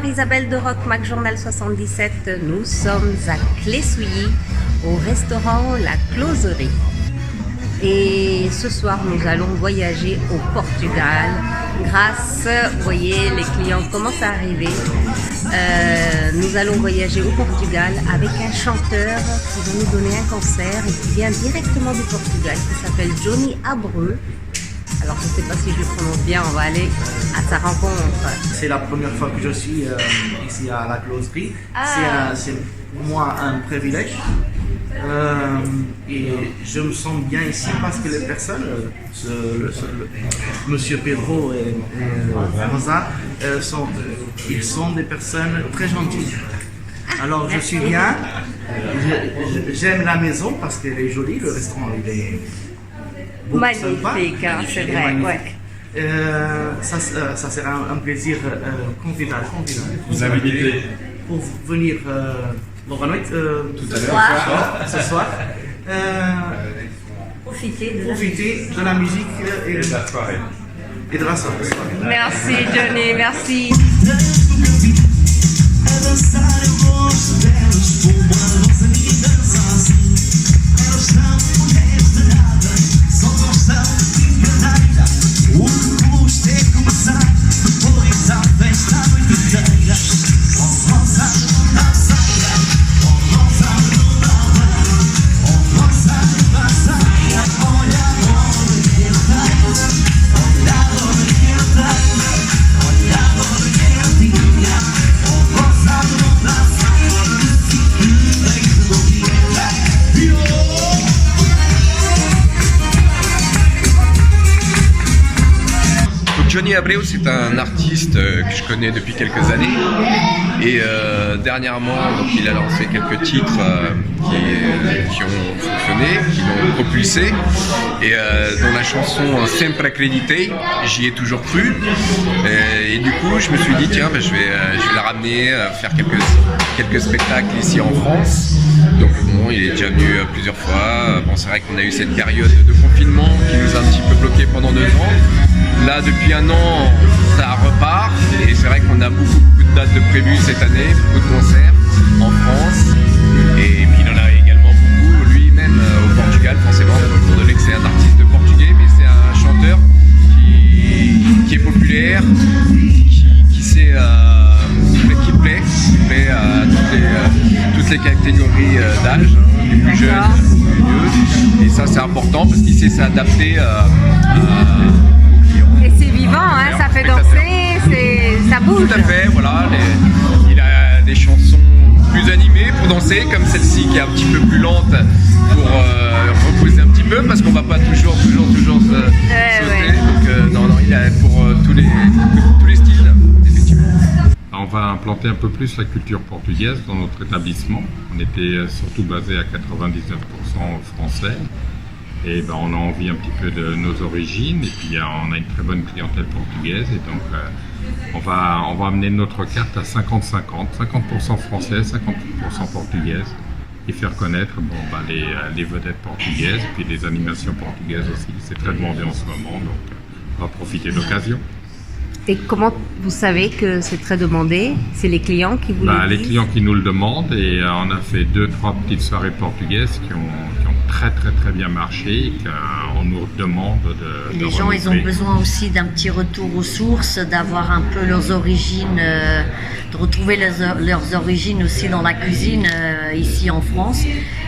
Isabelle de Rockmac, Journal 77. Nous sommes à Clé-Souilly, au restaurant La Closerie. Et ce soir, nous allons voyager au Portugal. Vous voyez, les clients commencent à arriver. Nous allons voyager au Portugal avec un chanteur qui va nous donner un concert et qui vient directement du Portugal, qui s'appelle Johnny Abreu. Alors, je ne sais pas si je le prononce bien, on va aller à sa rencontre. C'est la première fois que je suis ici à La Closerie. C'est pour moi un privilège. Et je me sens bien ici parce que les personnes, Monsieur Pedro et Rosa, ils sont des personnes très gentilles. Alors je suis bien, j'aime la maison parce qu'elle est jolie, le restaurant il est magnifique, hein, c'est vrai. Ouais. Ça sera un plaisir convivial. Vous invitez pour venir bonne nuit tout à l'heure ce soir. Profitez de la musique et de la soirée. Merci Johnny, merci. Johnny Abreu, c'est un artiste que je connais depuis quelques années et dernièrement donc, il a lancé quelques titres qui ont fonctionné, qui l'ont propulsé et dans la chanson Sempre Acreditei, j'y ai toujours cru et du coup je me suis dit tiens je vais la ramener, faire quelques spectacles ici en France. Donc bon, il est déjà venu plusieurs fois. Bon, c'est vrai qu'on a eu cette période de confinement qui nous a un petit peu bloqué pendant 2 ans. Là, depuis 1 an, ça repart et c'est vrai qu'on a beaucoup de dates de prévues cette année, beaucoup de concerts en France et puis il en a également beaucoup lui-même au Portugal, forcément, étant donné que c'est un artiste portugais, mais c'est un chanteur qui est populaire, qui plaît à toutes les catégories d'âge, les plus jeunes, les plus vieux, et ça c'est important parce qu'il sait s'adapter et c'est vivant, hein, ça fait danser, ça bouge. Tout à fait, voilà. Il a des chansons plus animées pour danser, comme celle-ci qui est un petit peu plus lente pour reposer un petit peu, parce qu'on va pas toujours sauter. Ouais. Donc non, il a pour tous les styles, effectivement. On va implanter un peu plus la culture portugaise dans notre établissement. On était surtout basé à 99% français. Et ben, on a envie un petit peu de nos origines et puis on a une très bonne clientèle portugaise et donc on va amener notre carte à 50-50, 50% française, 50% portugaise et faire connaître les vedettes portugaises et puis les animations portugaises aussi. C'est très demandé en ce moment, donc on va profiter de l'occasion. Et comment vous savez que c'est très demandé? C'est les clients qui vous le disent? Les clients qui nous le demandent et on a fait 2-3 petites soirées portugaises qui ont très bien marché et qu'on nous demande de Les gens, ils ont besoin aussi d'un petit retour aux sources, d'avoir un peu leurs origines, de retrouver leurs origines aussi dans la cuisine ici en France.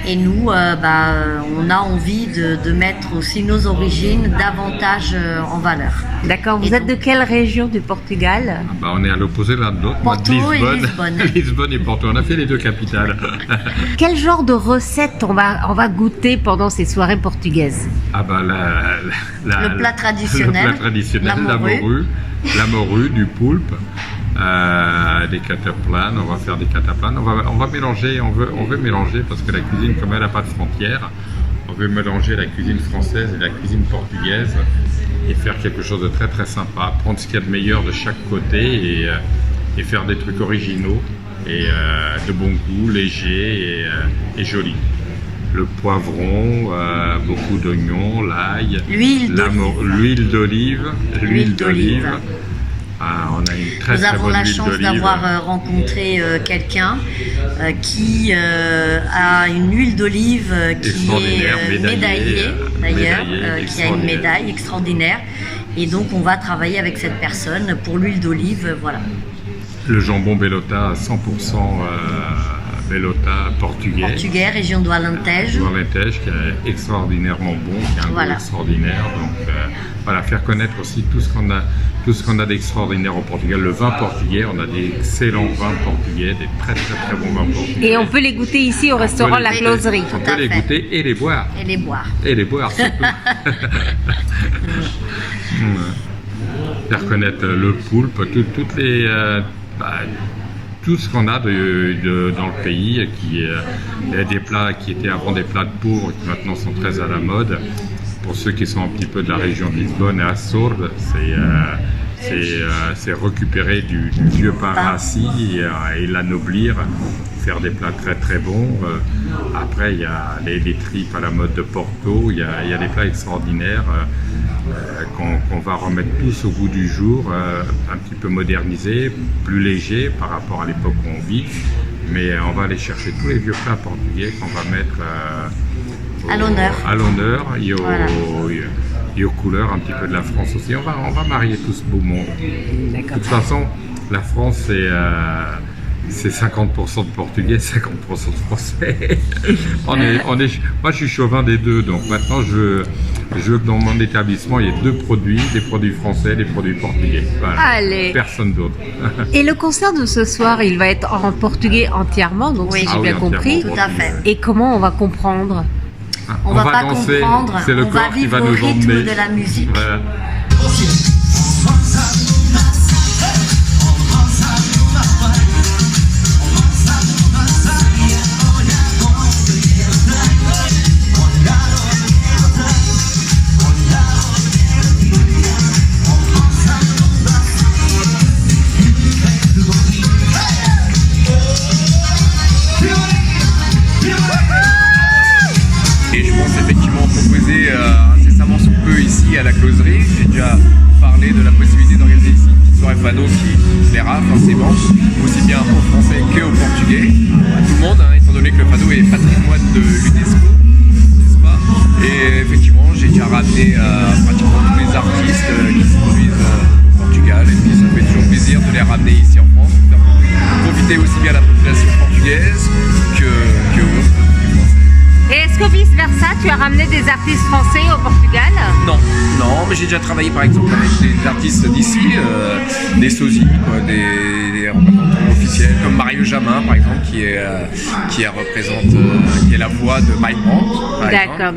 Et nous, on a envie de mettre aussi nos origines davantage en valeur. D'accord, vous êtes de quelle région du Portugal? On est à l'opposé l'un de l'autre, Porto et Lisbonne. Lisbonne et Porto, on a fait les 2 capitales. Quel genre de recettes on va goûter pendant ces soiraient portugaises? Le plat traditionnel, la morue, du poulpe, des cataplanes, on va faire des cataplanes, on va mélanger, on veut mélanger parce que la cuisine comme elle n'a pas de frontières, on veut mélanger la cuisine française et la cuisine portugaise et faire quelque chose de très sympa, prendre ce qu'il y a de meilleur de chaque côté et faire des trucs originaux et de bon goût, légers et jolis. Le poivron, beaucoup d'oignons, l'ail, l'huile d'olive, On a une très Nous très avons bonne la huile chance d'olive. d'avoir rencontré quelqu'un qui a une huile d'olive qui Extraordinaire, est médaillée, d'ailleurs, médaillée, qui a une médaille extraordinaire. Et donc on va travailler avec cette personne pour l'huile d'olive, voilà. Le jambon Bellota, 100% Bellota portugais. Portugais, région de Alentejo. Dans l'Alentejo, qui est extraordinairement bon, qui a un goût extraordinaire. Donc voilà, faire connaître aussi tout ce qu'on a d'extraordinaire au Portugal. Le vin portugais, on a des excellents vins portugais, des très très très bons vins portugais. Et on peut les goûter ici au restaurant La Closerie. On peut les goûter et les boire. Et les boire. Et les boire surtout. Faire connaître le poulpe, toutes les... tout ce qu'on a dans le pays, qui est des plats qui étaient avant des plats de pauvres, qui maintenant sont très à la mode. Pour ceux qui sont un petit peu de la région de Lisbonne et Açores, c'est récupérer du vieux pain rassis et l'anoblir, faire des plats très très bons. Après, il y a les tripes à la mode de Porto, il y a des plats extraordinaires qu'on va remettre tous au goût du jour, un petit peu modernisés, plus légers par rapport à l'époque où on vit. Mais on va aller chercher tous les vieux plats portugais qu'on va mettre à l'honneur. Et aux couleurs un petit peu de la France aussi. On va marier tout ce beau monde. De toute façon, la France, c'est 50% de Portugais, 50% de Français. Moi, je suis chauvin des deux. Donc maintenant, je veux que dans mon établissement, il y ait deux produits, des produits français, des produits portugais. Voilà. Allez. Personne d'autre. Et le concert de ce soir, il va être en portugais entièrement, donc si j'ai bien compris. Tout à fait. Et comment on va comprendre? On va pas danser, comprendre, c'est le on va corps qui vivre va au nous rythme emmener. de la musique. Voilà. Et je pense effectivement proposer incessamment sous peu ici à la Closerie. J'ai déjà parlé de la possibilité d'organiser ici une petite soirée fado qui plaira forcément, aussi bien aux Français qu'aux Portugais, à tout le monde, étant donné que le fado est patrimoine de l'UNESCO, n'est-ce pas? Et effectivement, j'ai déjà ramené pratiquement tous les artistes qui se produisent au Portugal, et puis ça fait toujours plaisir de les ramener ici en France, pour faire profiter aussi bien la population portugaise que autres. Et est-ce que vice-versa, tu as ramené des artistes français au Portugal? Non, mais j'ai déjà travaillé par exemple avec des artistes d'ici, des sosies, des représentants officiels, comme Mario Jamin par exemple, qui est la voix de Mike Brandt. D'accord.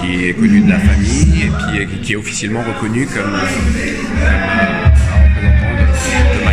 Qui est connu de la famille et puis qui est officiellement reconnu comme représentant de